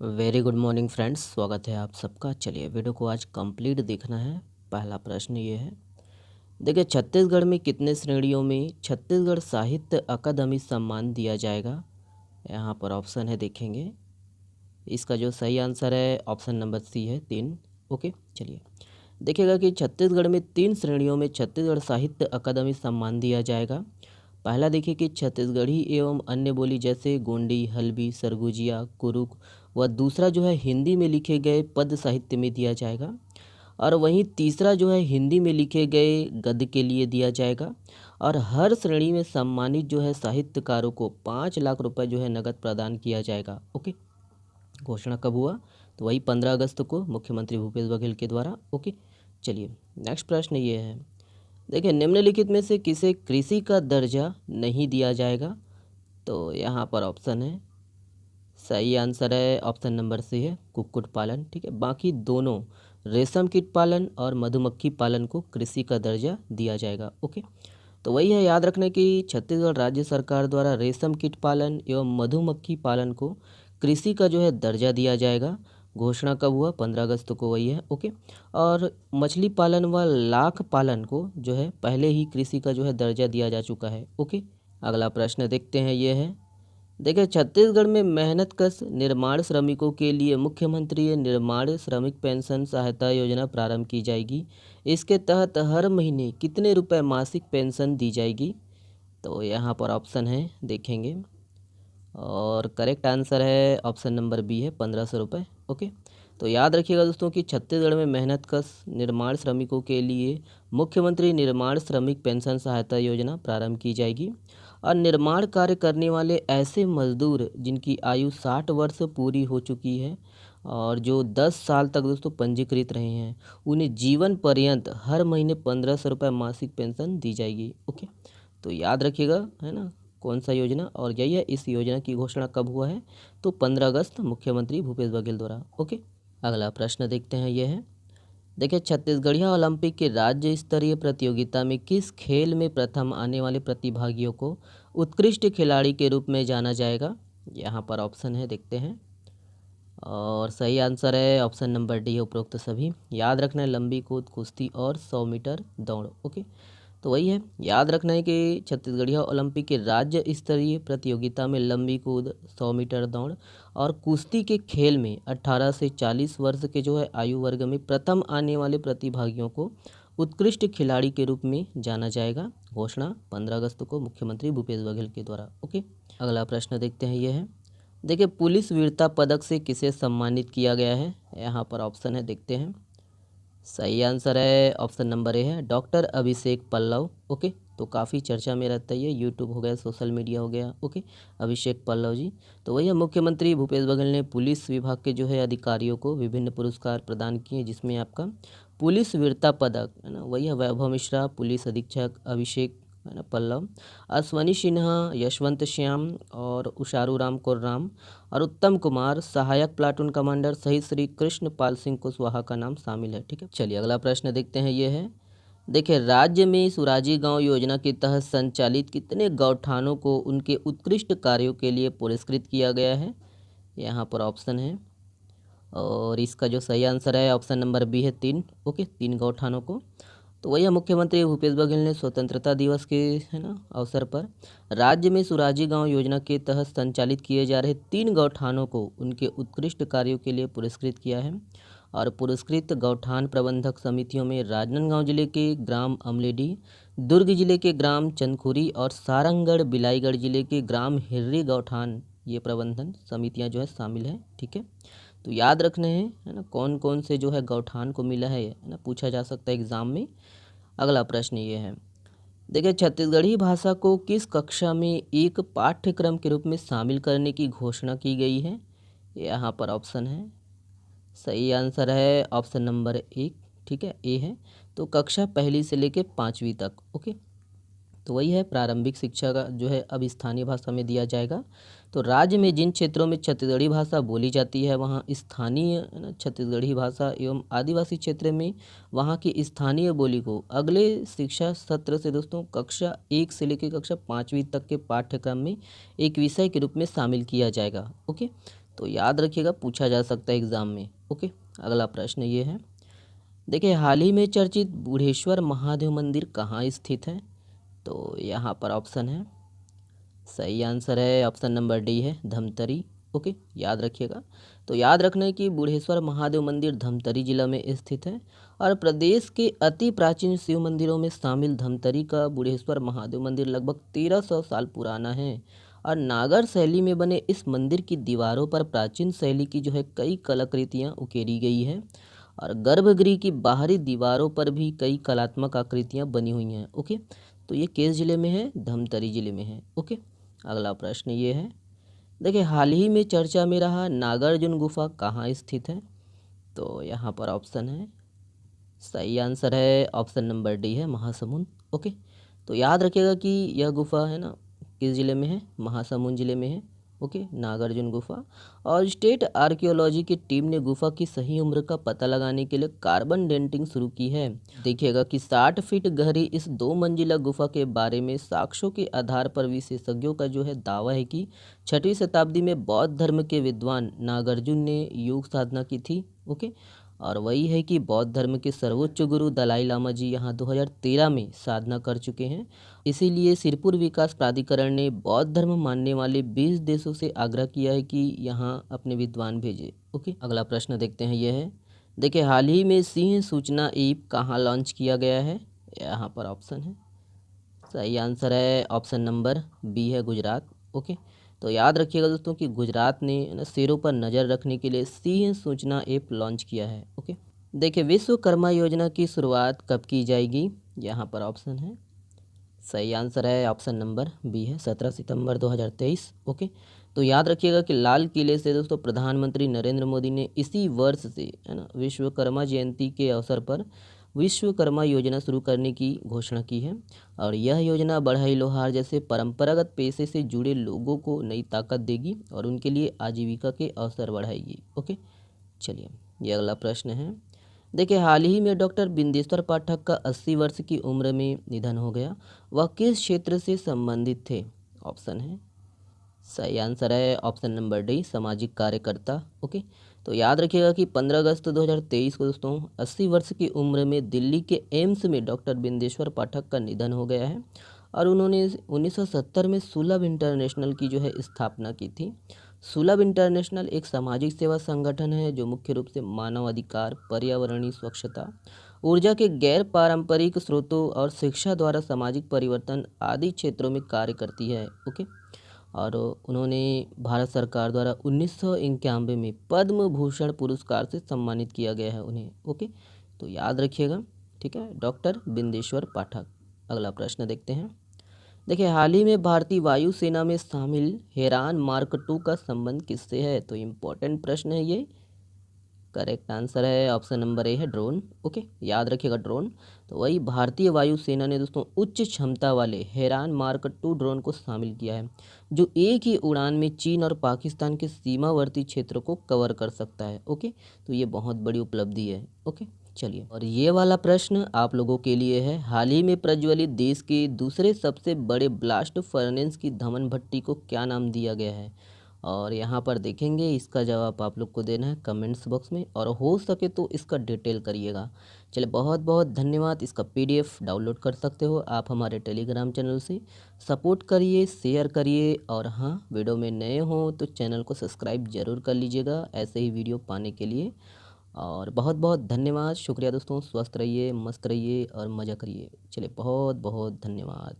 Very good morning friends, स्वागत है आप सबका। चलिए वीडियो को आज कंप्लीट देखना है। पहला प्रश्न ये है, देखिए छत्तीसगढ़ में कितने श्रेणियों में छत्तीसगढ़ साहित्य अकादमी सम्मान दिया जाएगा। यहाँ पर ऑप्शन है, देखेंगे। इसका जो सही आंसर है ऑप्शन नंबर सी है, 3। ओके, चलिए देखिएगा कि छत्तीसगढ़ में 3 श्रेणियों में छत्तीसगढ़ साहित्य अकादमी सम्मान दिया जाएगा। पहला देखिए कि छत्तीसगढ़ी एवं अन्य बोली जैसे गोंडी, हल्बी, सरगुजिया, कुरुक व दूसरा जो है हिंदी में लिखे गए पद साहित्य में दिया जाएगा। और वहीं तीसरा जो है हिंदी में लिखे गए गद्य के लिए दिया जाएगा। और हर श्रेणी में सम्मानित जो है साहित्यकारों को 5 लाख रुपए जो है नगद प्रदान किया जाएगा। ओके, घोषणा कब हुआ? तो वही 15 अगस्त को मुख्यमंत्री भूपेश बघेल के द्वारा। ओके, चलिए नेक्स्ट प्रश्न ये है, देखिए निम्नलिखित में से किसे कृषि का दर्जा नहीं दिया जाएगा। तो यहाँ पर ऑप्शन है, सही आंसर है ऑप्शन नंबर सी है, कुक्कुट पालन। ठीक है, बाकी दोनों रेशम कीट पालन और मधुमक्खी पालन को कृषि का दर्जा दिया जाएगा। ओके, तो वही है, याद रखने की छत्तीसगढ़ राज्य सरकार द्वारा रेशम कीट पालन एवं मधुमक्खी पालन को कृषि का जो है दर्जा दिया जाएगा। घोषणा कब हुआ? 15 अगस्त को, वही है। ओके, और मछली पालन व लाख पालन को जो है पहले ही कृषि का जो है दर्जा दिया जा चुका है। ओके, अगला प्रश्न देखते हैं, ये है, देखिए छत्तीसगढ़ में मेहनतकश निर्माण श्रमिकों के लिए मुख्यमंत्री निर्माण श्रमिक पेंशन सहायता योजना प्रारंभ की जाएगी। इसके तहत हर महीने कितने रुपए मासिक पेंशन दी जाएगी। तो यहाँ पर ऑप्शन है, देखेंगे, और करेक्ट आंसर है ऑप्शन नंबर बी है, 1500 रुपये। ओके, तो याद रखिएगा दोस्तों कि छत्तीसगढ़ में मेहनतकश निर्माण श्रमिकों के लिए मुख्यमंत्री निर्माण श्रमिक पेंशन सहायता योजना प्रारंभ की जाएगी। और निर्माण कार्य करने वाले ऐसे मजदूर जिनकी आयु 60 वर्ष पूरी हो चुकी है और जो 10 साल तक दोस्तों पंजीकृत रहे हैं, उन्हें जीवन पर्यंत हर महीने 1500 रुपये मासिक पेंशन दी जाएगी। ओके, तो याद रखिएगा, है ना, कौन सा योजना, और यही है। इस योजना की घोषणा कब हुआ है? तो 15 अगस्त मुख्यमंत्री भूपेश बघेल द्वारा। ओके, अगला प्रश्न देखते हैं, यह है, देखिए छत्तीसगढ़िया ओलंपिक के राज्य स्तरीय प्रतियोगिता में किस खेल में प्रथम आने वाले प्रतिभागियों को उत्कृष्ट खिलाड़ी के रूप में जाना जाएगा। यहाँ पर ऑप्शन है, देखते हैं, और सही आंसर है ऑप्शन नंबर डी है, उपरोक्त सभी। याद रखना है, लंबी कूद, कुश्ती और 100 मीटर दौड़। ओके, तो वही है, याद रखना है कि छत्तीसगढ़िया ओलंपिक के राज्य स्तरीय प्रतियोगिता में लंबी कूद, 100 मीटर दौड़ और कुश्ती के खेल में 18 से 40 वर्ष के जो है आयु वर्ग में प्रथम आने वाले प्रतिभागियों को उत्कृष्ट खिलाड़ी के रूप में जाना जाएगा। घोषणा 15 अगस्त को मुख्यमंत्री भूपेश बघेल के द्वारा। ओके, अगला प्रश्न देखते हैं, यह है, देखिए पुलिस वीरता पदक से किसे सम्मानित किया गया है। यहाँ पर ऑप्शन है, देखते हैं। सही आंसर है ऑप्शन नंबर ए है, डॉक्टर अभिषेक पल्लव। ओके, तो काफ़ी चर्चा में रहता है ये, यूट्यूब हो गया, सोशल मीडिया हो गया। ओके, अभिषेक पल्लव जी, तो वही है, मुख्यमंत्री भूपेश बघेल ने पुलिस विभाग के जो है अधिकारियों को विभिन्न पुरस्कार प्रदान किए, जिसमें आपका पुलिस वीरता पदक, है ना, वही है, वैभव मिश्रा पुलिस अधीक्षक, अभिषेक, है ना, पल्लव, अश्वनी सिन्हा, यशवंत श्याम और उषारू राम कोर्राम और उत्तम कुमार सहायक प्लाटून कमांडर सहित श्री कृष्ण पाल सिंह कुशवाहा का नाम शामिल है। ठीक है, चलिए अगला प्रश्न देखते हैं, ये है, देखिए राज्य में सुराजी गांव योजना के तहत संचालित कितने गौठानों को उनके उत्कृष्ट कार्यों के लिए पुरस्कृत किया गया है। यहाँ पर ऑप्शन है, और इसका जो सही आंसर है ऑप्शन नंबर बी है, 3। ओके, 3 गौठानों को। तो वही मुख्यमंत्री भूपेश बघेल ने स्वतंत्रता दिवस के, है ना, अवसर पर राज्य में सुराजी गांव योजना के तहत संचालित किए जा रहे 3 गौठानों को उनके उत्कृष्ट कार्यों के लिए पुरस्कृत किया है। और पुरस्कृत गौठान प्रबंधक समितियों में राजनांदगांव जिले के ग्राम अमलेडी, दुर्ग जिले के ग्राम चंदखुरी और सारंगढ़ बिलाईगढ़ जिले के ग्राम हिर्री गौठान, ये प्रबंधन समितियां जो है शामिल हैं। ठीक है, तो याद रखने हैं, है ना, कौन कौन से जो है गौठान को मिला है ना, पूछा जा सकता है एग्जाम में। अगला प्रश्न ये है, देखिए छत्तीसगढ़ी भाषा को किस कक्षा में एक पाठ्यक्रम के रूप में शामिल करने की घोषणा की गई है। यहाँ पर ऑप्शन है, सही आंसर है ऑप्शन नंबर 1, ठीक है, ए है, तो कक्षा पहली से लेकर 5वीं तक। ओके, तो वही है, प्रारंभिक शिक्षा का जो है अब स्थानीय भाषा में दिया जाएगा। तो राज्य में जिन क्षेत्रों में छत्तीसगढ़ी भाषा बोली जाती है वहाँ स्थानीय छत्तीसगढ़ी भाषा एवं आदिवासी क्षेत्र में वहाँ की स्थानीय बोली को अगले शिक्षा सत्र से दोस्तों कक्षा 1 से लेकर कक्षा 5वीं तक के पाठ्यक्रम में एक विषय के रूप में शामिल किया जाएगा। ओके, तो याद रखिएगा, पूछा जा सकता है एग्ज़ाम में। ओके, अगला प्रश्न ये है, देखिए हाल ही में चर्चित बूढ़ेश्वर महादेव मंदिर कहाँ स्थित है? तो यहाँ पर ऑप्शन है, सही आंसर है ऑप्शन नंबर डी है, धमतरी। ओके, याद रखिएगा। तो याद रखना है कि बूढ़ेश्वर महादेव मंदिर धमतरी जिला में स्थित है और प्रदेश के अति प्राचीन शिव मंदिरों में शामिल धमतरी का बूढ़ेश्वर महादेव मंदिर लगभग 1300 साल पुराना है और नागर शैली में बने इस मंदिर की दीवारों पर प्राचीन शैली की जो है कई कलाकृतियाँ उकेरी गई है और गर्भगृह की बाहरी दीवारों पर भी कई कलात्मक आकृतियाँ बनी हुई हैं। ओके, तो ये किस जिले में है? धमतरी जिले में है। ओके, अगला प्रश्न ये है, देखिए हाल ही में चर्चा में रहा नागार्जुन गुफा कहाँ स्थित है? तो यहाँ पर ऑप्शन है, सही आंसर है ऑप्शन नंबर डी है, महासमुंद। ओके, तो याद रखिएगा कि यह गुफा है ना किस जिले में है? महासमुंद जिले में है। ओके, नागार्जुन गुफा। और स्टेट आर्कियोलॉजी की टीम ने गुफा की सही उम्र का पता लगाने के लिए कार्बन डेटिंग शुरू की है। देखिएगा कि 60 फीट गहरी इस 2 मंजिला गुफा के बारे में साक्ष्यों के आधार पर विशेषज्ञों का जो है दावा है कि 6वीं शताब्दी में बौद्ध धर्म के विद्वान नागार्जुन ने योग साधना की थी। ओके, और वही है कि बौद्ध धर्म के सर्वोच्च गुरु दलाई लामा जी यहाँ 2013 में साधना कर चुके हैं। इसीलिए सिरपुर विकास प्राधिकरण ने बौद्ध धर्म मानने वाले 20 देशों से आग्रह किया है कि यहाँ अपने विद्वान भेजे। ओके, अगला प्रश्न देखते हैं, यह है, देखिए हाल ही में सिंह सूचना ऐप कहाँ लॉन्च किया गया है? यहाँ पर ऑप्शन है, सही आंसर है ऑप्शन नंबर बी है, गुजरात। ओके, तो याद रखिएगा दोस्तों कि गुजरात ने ना शेरों पर नज़र रखने के लिए सिंह सूचना ऐप लॉन्च किया है। ओके, देखिए विश्वकर्मा योजना की शुरुआत कब की जाएगी? यहाँ पर ऑप्शन है, सही आंसर है ऑप्शन नंबर बी है, 17 सितंबर 2023। ओके, तो याद रखिएगा कि लाल किले से दोस्तों प्रधानमंत्री नरेंद्र मोदी ने इसी वर्ष से है ना विश्वकर्मा जयंती के अवसर पर विश्वकर्मा योजना शुरू करने की घोषणा की है और यह योजना बढ़ई लोहार जैसे परंपरागत पेशे से जुड़े लोगों को नई ताकत देगी और उनके लिए आजीविका के अवसर बढ़ाएगी। ओके, चलिए ये अगला प्रश्न है, देखिए हाल ही में डॉक्टर बिंदेश्वर पाठक का 80 वर्ष की उम्र में निधन हो गया, वह किस क्षेत्र से संबंधित थे? ऑप्शन है, सही आंसर है ऑप्शन नंबर डी, सामाजिक कार्यकर्ता। ओके, तो याद रखिएगा कि 15 अगस्त 2023 को दोस्तों 80 वर्ष की उम्र में दिल्ली के एम्स में डॉक्टर बिंदेश्वर पाठक का निधन हो गया है और उन्होंने 1970 में सुलभ इंटरनेशनल की जो है स्थापना की थी। सुलभ इंटरनेशनल एक सामाजिक सेवा संगठन है जो मुख्य रूप से मानव अधिकार, पर्यावरणीय स्वच्छता, ऊर्जा के गैर पारंपरिक स्रोतों और शिक्षा द्वारा सामाजिक परिवर्तन आदि क्षेत्रों में कार्य करती है। ओके, और उन्होंने भारत सरकार द्वारा 1991 में पद्म भूषण पुरस्कार से सम्मानित किया गया है उन्हें। ओके, तो याद रखिएगा, ठीक है, डॉक्टर बिंदेश्वर पाठक। अगला प्रश्न देखते हैं, देखिए हाल ही में भारतीय वायुसेना में शामिल हेरान मार्क 2 का संबंध किससे है? तो इम्पोर्टेंट प्रश्न है ये। करेक्ट आंसर है ऑप्शन नंबर ए है, ड्रोन। ओके, याद रखिएगा ड्रोन। तो वही भारतीय वायुसेना ने दोस्तों उच्च क्षमता वाले हेरान मार्क 2 ड्रोन को शामिल किया है जो एक ही उड़ान में चीन और पाकिस्तान के सीमावर्ती क्षेत्रों को कवर कर सकता है। ओके, तो ये बहुत बड़ी उपलब्धि है। ओके, चलिए, और ये वाला प्रश्न आप लोगों के लिए है, हाल ही में प्रज्वलित देश के दूसरे सबसे बड़े ब्लास्ट फर्नेस की धमन भट्टी को क्या नाम दिया गया है? और यहाँ पर देखेंगे, इसका जवाब आप लोग को देना है कमेंट्स बॉक्स में और हो सके तो इसका डिटेल करिएगा। चलिए, बहुत बहुत धन्यवाद। इसका पीडीएफ डाउनलोड कर सकते हो आप हमारे टेलीग्राम चैनल से। सपोर्ट करिए, शेयर करिए और हाँ, वीडियो में नए हो तो चैनल को सब्सक्राइब ज़रूर कर लीजिएगा ऐसे ही वीडियो पाने के लिए। और बहुत बहुत धन्यवाद, शुक्रिया दोस्तों। स्वस्थ रहिए, मस्त रहिए और मज़ा करिए। चलिए, बहुत बहुत धन्यवाद।